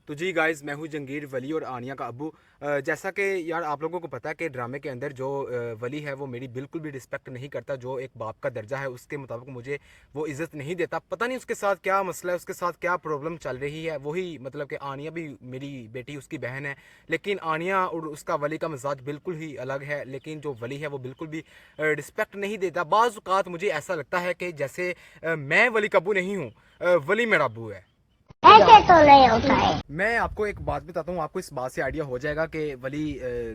तो जी गाइस, मैं हूँ जंगीर, वली और आनिया का अब्बू। जैसा कि यार आप लोगों को पता है कि ड्रामे के अंदर जो वली है वो मेरी बिल्कुल भी रिस्पेक्ट नहीं करता। जो एक बाप का दर्जा है उसके मुताबिक मुझे वो इज़्ज़त नहीं देता। पता नहीं उसके साथ क्या मसला है, उसके साथ क्या प्रॉब्लम चल रही है। वही मतलब कि आनिया भी मेरी बेटी उसकी बहन है, लेकिन आनिया और उसका वली का मिजाज बिल्कुल ही अलग है। लेकिन जो वली है वो बिल्कुल भी रिस्पेक्ट नहीं देता। बाज़ औक़ात मुझे ऐसा लगता है कि जैसे मैं वली का अब्बू नहीं हूँ, वली मेरा अब्बू है। ऐसे तो नहीं होता है। मैं आपको एक बात बताता हूँ, आपको इस बात से आइडिया हो जाएगा कि वली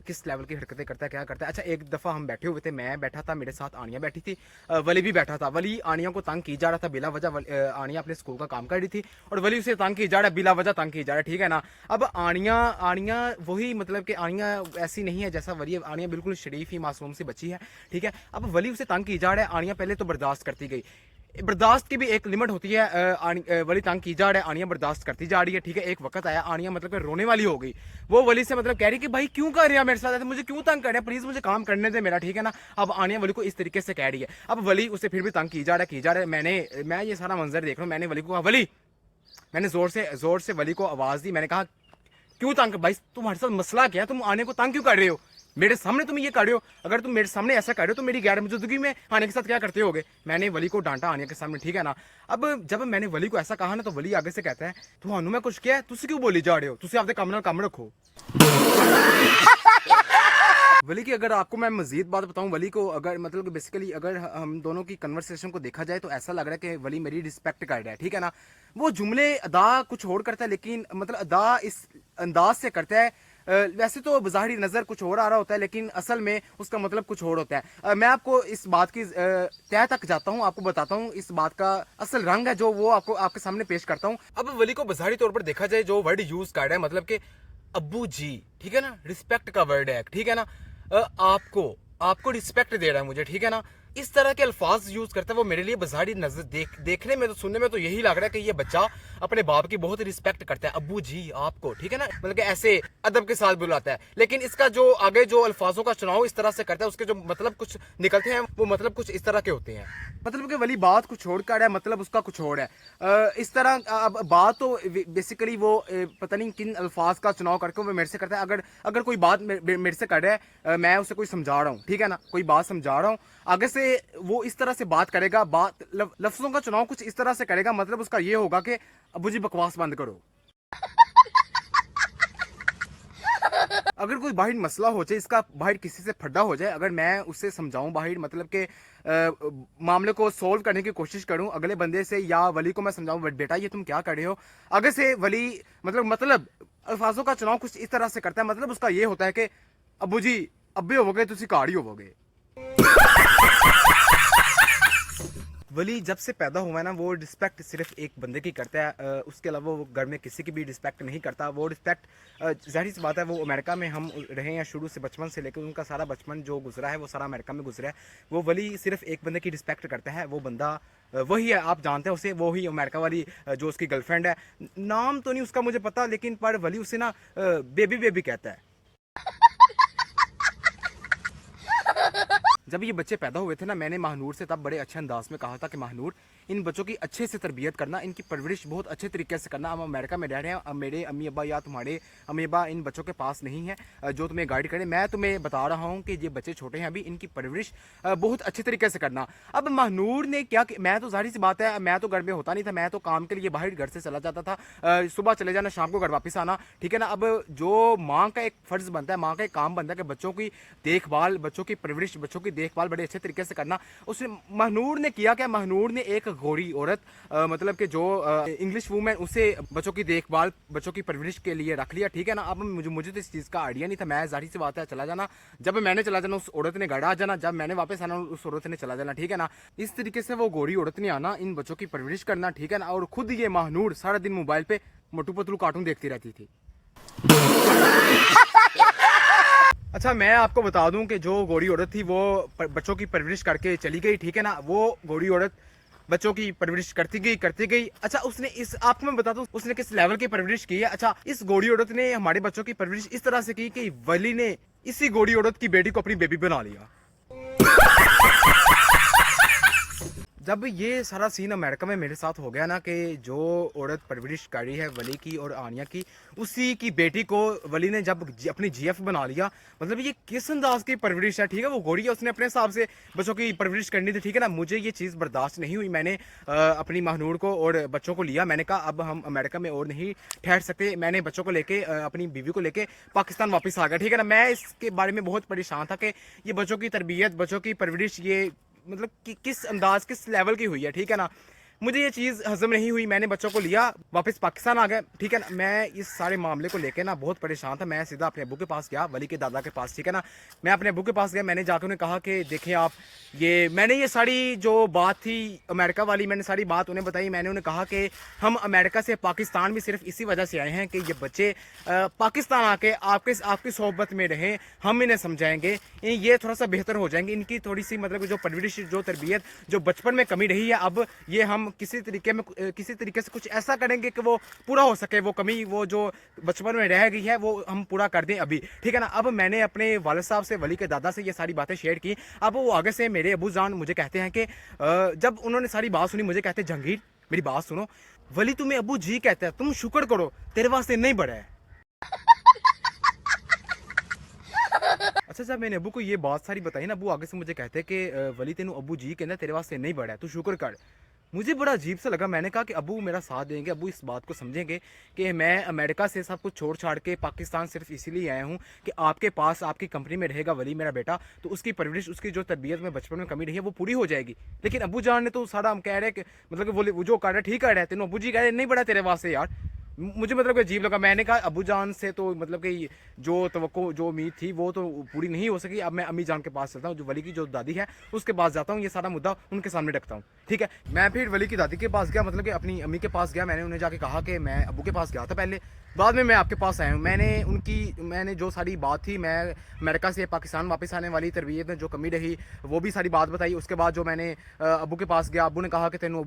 किस लेवल की हरकतें करता है, क्या करता है। अच्छा, एक दफ़ा हम बैठे हुए थे, मैं बैठा था, मेरे साथ आनिया बैठी थी, वली भी बैठा था। वली आनिया को तंग की जा रहा था बिला वजह। आनिया अपने स्कूल का काम कर रही थी और वली उसे तंग की जा रहा है, बिला वजह तंग की जा रहा है, ठीक है ना। अब आनिया आनिया वही मतलब कि आनिया ऐसी नहीं है जैसा वली। आनिया बिल्कुल शरीफ ही मासूम सी बच्ची है, ठीक है। अब वली उसे तंग की जा रहा है, आनिया पहले तो बर्दाश्त करती गई। बर्दाश्त की भी एक लिमिट होती है। वली तंग की जा रहा है, आनिया बर्दाश्त करती जा रही है, ठीक है। एक वक्त आया, आनिया मतलब कि रोने वाली हो गई। वो वली से मतलब कह रही कि भाई क्यों कर रहे हैं मेरे साथ, मुझे क्यों तंग कर रहे हैं, प्लीज मुझे काम करने दे मेरा, ठीक है ना। अब आनिया वली को इस तरीके से कह रही है। अब वली उसे फिर भी तंग की जा रहा है। मैं ये सारा मंजर देख रहा हूँ। मैंने वली को कहा, वली, मैंने जोर से वली को आवाज दी। मैंने कहा क्यों तंग, भाई तुम्हारे साथ मसला क्या है, तुम आने को तंग क्यों कर रहे हो, मेरे सामने तुम ये कर रहे हो। अगर तुम मेरे सामने ऐसा कर रहे हो तो मेरी गैर मौजूदगी में आने के साथ क्या करते होगे। मैंने वली को डांटा आने के सामने, ठीक है ना। अब जब मैंने वली को ऐसा कहा ना, तो वली आगे से कहता है, तुहानू मैं कुछ किया, तुसी क्यों बोली जा रहे हो, तुसी आपके काम रखो। वली की अगर आपको मैं मजीद बात बताऊं, वली को अगर मतलब बेसिकली अगर हम दोनों की कन्वर्सेशन को देखा जाए तो ऐसा लग रहा है कि वली मेरी रिस्पेक्ट कर रहा है, ठीक है ना। वो जुमले अदा कुछ और करता है, लेकिन मतलब अदा इस अंदाज से करता है। वैसे तो बज़ाहिर नज़र कुछ और आ रहा होता है, लेकिन असल में उसका मतलब कुछ और होता है। मैं आपको इस बात की तह तक जाता हूँ, आपको बताता हूँ इस बात का असल रंग है जो वो आपको आपके सामने पेश करता हूँ। अब वली को बज़ाहिरी तौर पर देखा जाए, जो वर्ड यूज कर रहा है मतलब कि अब्बू जी, ठीक है ना, रिस्पेक्ट का वर्ड है, ठीक है ना। आपको आपको रिस्पेक्ट दे रहा है मुझे, ठीक है ना। इस तरह के अल्फाज यूज करता है वो मेरे लिए बज़ाहिरी नजर देखने में तो सुनने में तो यही लग रहा है कि ये बच्चा अपने बाप की बहुत रिस्पेक्ट करता है। अब्बू जी आपको, ठीक है ना, मतलब कि ऐसे अदब के साथ बुलाता है। लेकिन इसका जो आगे जो अल्फाजों का चुनाव इस तरह से करता है, उसके जो मतलब कुछ निकलते हैं वो मतलब कुछ इस तरह के होते हैं। मतलब कि वली बात कुछ छोड़ कर है, मतलब उसका कुछ और है। इस तरह अब बात तो बेसिकली वो पता नहीं किन अल्फाज का चुनाव करके वो मेरे से करता है। अगर अगर कोई बात मेरे से कर रहा है, मैं उसे कोई समझा रहा हूँ, ठीक है ना, कोई बात समझा रहा हूँ, आगे से वो इस तरह से बात करेगा, बात लफ्जों का चुनाव कुछ इस तरह से करेगा, मतलब उसका ये होगा कि अब्बू जी बकवास बंद करो। अगर कोई बाहर मसला हो जाए, इसका बाहर किसी से फड्डा हो जाए, अगर मैं उससे समझाऊं बाहर मतलब के मामले को सोल्व करने की कोशिश करूं अगले बंदे से, या वली को मैं समझाऊं बेटा ये तुम क्या कर रहे हो, आगे से वली मतलब अल्फाजों का चुनाव कुछ इस तरह से करता है, मतलब उसका ये होता है कि अब्बू जी अब्बे होवोगे तुसी कार ही होवोगे। वली जब से पैदा हुआ है ना, वो रिस्पेक्ट सिर्फ एक बंदे की करता है, उसके अलावा वो घर में किसी की भी रिस्पेक्ट नहीं करता। वो रिस्पेक्ट जाहिर सी बात है, वो अमेरिका में हम रहे हैं शुरू से, बचपन से लेकर उनका सारा बचपन जो गुजरा है वो सारा अमेरिका में गुजरा है। वो वली सिर्फ एक बंदे की रिस्पेक्ट करता है, वो बंदा वही है, आप जानते हैं उसे, वो ही अमेरिका वाली जो उसकी गर्लफ्रेंड है। नाम तो नहीं उसका मुझे पता, लेकिन पर वली उसे ना बेबी बेबी कहता है। जब ये बच्चे पैदा हुए थे ना, मैंने महानूर से तब बड़े अच्छे अंदाज में कहा था कि महानूर इन बच्चों की अच्छे से तरबियत करना, इनकी परवरिश बहुत अच्छे तरीके से करना। हम अमेरिका में रह रहे हैं, अब मेरे अम्मी अब्बा या तुम्हारे अम्मी अब्बा इन बच्चों के पास नहीं है जो तुम्हें गाइड करें। मैं तुम्हें बता रहा हूँ कि ये बच्चे छोटे हैं अभी, इनकी परवरिश बहुत अच्छे तरीके से करना। अब महानूर ने क्या, मैं तो जाहिर सी बात है, मैं तो घर में होता नहीं था, मैं तो काम के लिए बाहर घर से चला जाता था, सुबह चले जाना, शाम को घर वापस आना, ठीक है ना। अब जो माँ का एक फर्ज बनता है, माँ का एक काम बनता है कि बच्चों की देखभाल, बच्चों की परवरिश, बच्चों की देखभाल बड़े अच्छे तरीके से करना। उसने महनूर ने किया क्या, महनूर ने एक गोरी औरत मतलब कि जो इंग्लिश वूमेन, उसे बच्चों की देखभाल, बच्चों की परवरिश के लिए रख लिया, ठीक है ना। अब मुझे तो इस चीज़ का आइडिया नहीं था, मैं जाहिर सी बात है चला जाना, जब मैंने चला जाना उस औरत ने घर आ जाना, जब मैंने वापस आना उस औरत ने चला जाना, ठीक है ना। इस तरीके से वो गोरी औरत ने आना, इन बच्चों की परवरिश करना, ठीक है ना। और खुद ये महनूर सारा दिन मोबाइल पे मोटू पतलू कार्टून देखती रहती थी। अच्छा, मैं आपको बता दूं कि जो गोरी औरत थी वो बच्चों की परवरिश करके चली गई, ठीक है ना। वो गोरी औरत बच्चों की परवरिश करती गई। अच्छा, उसने इस आपको मैं बता दूं उसने किस लेवल की परवरिश की है। अच्छा, इस गोरी औरत ने हमारे बच्चों की परवरिश इस तरह से की कि वली ने इसी गोरी औरत की बेटी को अपनी बेबी बना लिया। जब ये सारा सीन अमेरिका में मेरे साथ हो गया ना कि जो औरत परवरिश कर रही है वली की और आनिया की, उसी की बेटी को वली ने जब अपनी जीएफ बना लिया, मतलब ये किस अंदाज की परवरिश है। ठीक है, वो गोरी है, उसने अपने हिसाब से बच्चों की परवरिश करनी थी। ठीक है ना, मुझे ये चीज़ बर्दाश्त नहीं हुई। मैंने अपनी महनूर को और बच्चों को लिया। मैंने कहा अब हम अमेरिका में और नहीं ठहर सकते। मैंने बच्चों को लेके अपनी बीवी को लेके पाकिस्तान वापस आ गया। ठीक है ना, मैं इसके बारे में बहुत परेशान था कि ये बच्चों की तरबियत, बच्चों की परवरिश ये मतलब कि किस अंदाज, किस लेवल की हुई है। ठीक है ना, मुझे ये चीज़ हजम नहीं हुई। मैंने बच्चों को लिया, वापस पाकिस्तान आ गए। ठीक है ना, मैं इस सारे मामले को लेकर ना बहुत परेशान था। मैं सीधा अपने अब्बू के पास गया, वली के दादा के पास। ठीक है ना, मैं अपने अब्बू के पास गया। मैंने जाकर उन्हें कहा कि देखें आप, मैंने ये सारी जो बात थी अमेरिका वाली, मैंने सारी बात उन्हें बताई। मैंने उन्हें कहा कि हम अमेरिका से पाकिस्तान भी सिर्फ इसी वजह से आए हैं कि ये बच्चे पाकिस्तान आके आपकी सोहबत में रहें, हम इन्हें समझाएंगे, ये थोड़ा सा बेहतर हो जाएंगे। इनकी थोड़ी सी मतलब जो परवरिश, जो तरबियत, जो बचपन में कमी रही है, अब ये हम किसी तरीके से कुछ ऐसा करेंगे कि वो पूरा हो सके। वो कमी, वो जो बचपन में रह गई है, वो हम पूरा कर दें अभी। ठीक है ना, अब मैंने अपने वालिद साहब से, वली के दादा से ये सारी बातें शेयर की। अब वो आगे से मेरे अबू जान मुझे कहते हैं कि जब उन्होंने सारी बात सुनी, मुझे कहते हैं जहांगीर मेरी बात सुनो, वली तुम्हें अबू जी कहता है, तुम शुक्र करो तेरे वास्ते नहीं बड़ा है। अच्छा, जब मैंने अबू को ये बात सारी बताई ना, अबू आगे से मुझे कहते हैं कि वली तेनू अबू जी कहना तेरे वास्ते नहीं बड़ा है, तू शुक्र कर। मुझे बड़ा अजीब सा लगा। मैंने कहा कि अबू मेरा साथ देंगे, अबू इस बात को समझेंगे कि मैं अमेरिका से सब कुछ छोड़ छाड़ के पाकिस्तान सिर्फ इसीलिए आया हूँ कि आपके पास, आपकी कंपनी में रहेगा वली मेरा बेटा, तो उसकी परवरिश, उसकी जो तरबियत में बचपन में कमी रही है वो पूरी हो जाएगी। लेकिन अबू जान ने तो सारा हम कह रहे हैं कि मतलब कि वो जो कर रहे ठीक कर रहे हैं, तेनों अबू जी कह रहे नहीं बड़ा तेरे वास्ते यार। मुझे मतलब कि अजीब लगा। मैंने कहा अबू जान से तो मतलब कि जो तवक्को, जो उम्मीद थी वो तो पूरी नहीं हो सकी। अब मैं अम्मी जान के पास चलता हूँ, जो वली की जो दादी है उसके पास जाता हूँ, ये सारा मुद्दा उनके सामने रखता हूँ। ठीक है, मैं फिर वली की दादी के पास गया, मतलब कि अपनी अम्मी के पास गया। मैंने उन्हें जाके कहा कि मैं अबू के पास गया था पहले, बाद में मैं आपके पास आया हूँ। मैंने जो सारी बात थी, मैं अमेरिका से पाकिस्तान वापस आने वाली तरबियत में जो कमी रही वो भी सारी बात बताई। उसके बाद जो मैंने अबू के पास गया, अबू ने कहा कि तेनों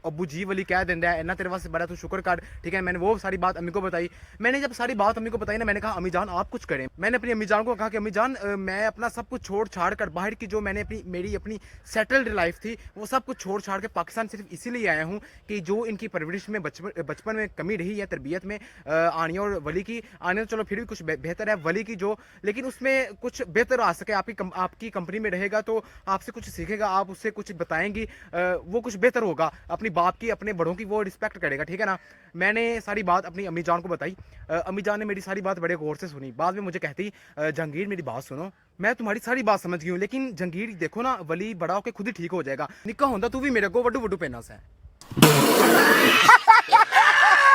अबू जी वली कह देंदा है, इन्ना तेरे वास्ते बड़ा, तू शुक्र कर। ठीक है, मैंने वो सारी बात अम्मी को बताई। मैंने जब सारी बात अम्मी को बताई ना, मैंने कहा अम्मी जान आप कुछ करें। मैंने अपनी अम्मी जान को कहा कि अम्मी जान मैं अपना सब कुछ छोड़ छाड़ कर, बाहर की जो मैंने मेरी अपनी सेटल्ड लाइफ थी, वो सब कुछ छोड़ छाड़ के पाकिस्तान सिर्फ इसीलिए आया हूँ कि जो इनकी परवरिश में बचपन में कमी रही है तरबियत में, आनिया और वली की, आनिया तो चलो फिर भी कुछ बेहतर है, वली की जो, लेकिन उसमें कुछ बेहतर आ सके। आपकी कंपनी में रहेगा तो आपसे कुछ सीखेगा, आप उससे कुछ बताएंगी, वो कुछ बेहतर होगा, अपनी बाप की, अपने बड़ों की वो रिस्पेक्ट करेगा। ठीक है ना, मैंने सारी बात अपनी अम्मी जान को बताई। अम्मी जान ने मेरी सारी बात बड़े गौर से सुनी। बाद में मुझे कहती जहांगीर मेरी बात सुनो, मैं तुम्हारी सारी बात समझ गई हूँ, लेकिन जहांगीर देखो ना, वली बड़ा होकर खुद ही ठीक हो जाएगा, निक्का होंदा तू भी मेरे को वड्डू वड्डू पेना से।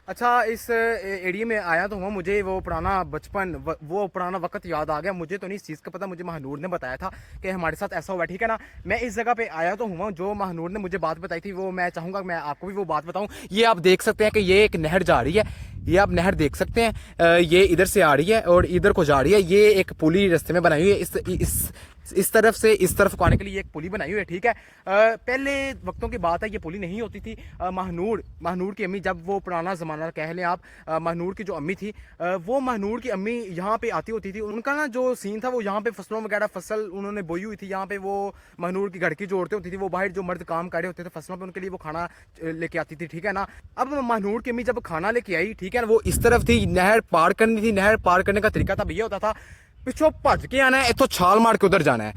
अच्छा, इस एरिया में आया तो हुआ, मुझे वो पुराना बचपन, वो पुराना वक्त याद आ गया। मुझे तो नहीं इस चीज़ का पता, मुझे महानूर ने बताया था कि हमारे साथ ऐसा हुआ। ठीक है ना, मैं इस जगह पे आया तो हुआ, जो महानूर ने मुझे बात बताई थी वो मैं चाहूँगा मैं आपको भी वो बात बताऊँ। ये आप देख सकते हैं कि ये एक नहर जा रही है, ये आप नहर देख सकते हैं, ये इधर से आ रही है और इधर को जा रही है। ये एक पुली रास्ते में बनाई हुई है, इस तरफ से इस तरफ को आने के लिए एक पुली बनाई हुई है। ठीक है, पहले वक्तों की बात है, ये पुली नहीं होती थी। महानूर की अम्मी, जब वो पुराना ज़माना कह लें आप, महानूर की जो अम्मी थी, वो महानूर की अम्मी यहाँ पे आती होती थी। उनका ना जो सीन था, वो यहाँ पे फसलों वगैरह, फसल उन्होंने बोई हुई थी यहाँ पे। वो महानूर की घर की जो औरतें होती थी, वो बाहर जो मर्द काम कर रहे होते थे फसलों पर, उनके लिए वो खाना लेके आती थी। ठीक है ना, अब महानूर की अम्मी जब खाना लेके आई, ठीक है ना, वो इस तरफ थी, नहर पार करनी थी। नहर पार करने का तरीका तब ये होता था, पिछों भज के आना है, इथों छाल मार के उधर जाना है,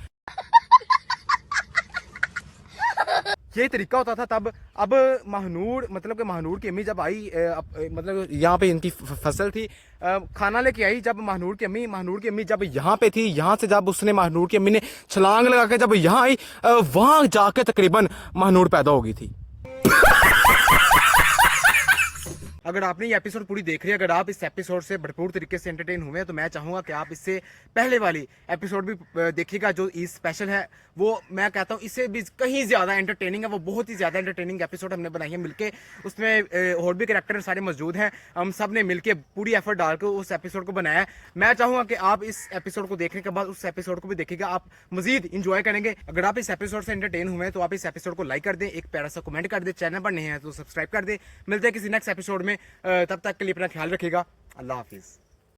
ये तरीका होता था तब। अब महानूर, मतलब कि महानूर की अम्मी जब आई, मतलब यहाँ पे इनकी फसल थी, खाना लेके आई। जब महानूर की अम्मी जब यहाँ पे थी, यहाँ से जब उसने, महानूर की अम्मी ने छलांग लगा के जब यहाँ आई, वहाँ जाके तकरीबन महानूर पैदा हो गई थी। अगर आपने ये एपिसोड पूरी देख रही है, अगर आप इस एपिसोड से भरपूर तरीके से एंटरटेन हुए हैं, तो मैं चाहूँगा कि आप इससे पहले वाली एपिसोड भी देखिएगा, जो ईद स्पेशल है। वो मैं कहता हूँ इससे भी कहीं ज़्यादा एंटरटेनिंग है, वो बहुत ही ज़्यादा एंटरटेनिंग एपिसोड हमने बनाई है मिलके। उसमें और भी कैरेक्टर सारे मौजूद हैं, हम सब ने मिलके पूरी एफर्ट डाल के उस एपिसोड को बनाया है। मैं चाहूँगा कि आप इस एपिसोड को देखने के बाद उस एपिसोड को भी देखिएगा, आप मजीद इंजॉय करेंगे। अगर आप इस एपिसोड से एंटरटेन हुए हैं तो आप इस एपिसोड को लाइक कर दें, एक प्यारा सा कमेंट कर दें, चैनल पर नहीं है तो सब्सक्राइब कर दें। मिलते हैं किसी नेक्स्ट एपिसोड में, तब तक के लिए अपना ख्याल रखिएगा। अल्लाह हाफिज़।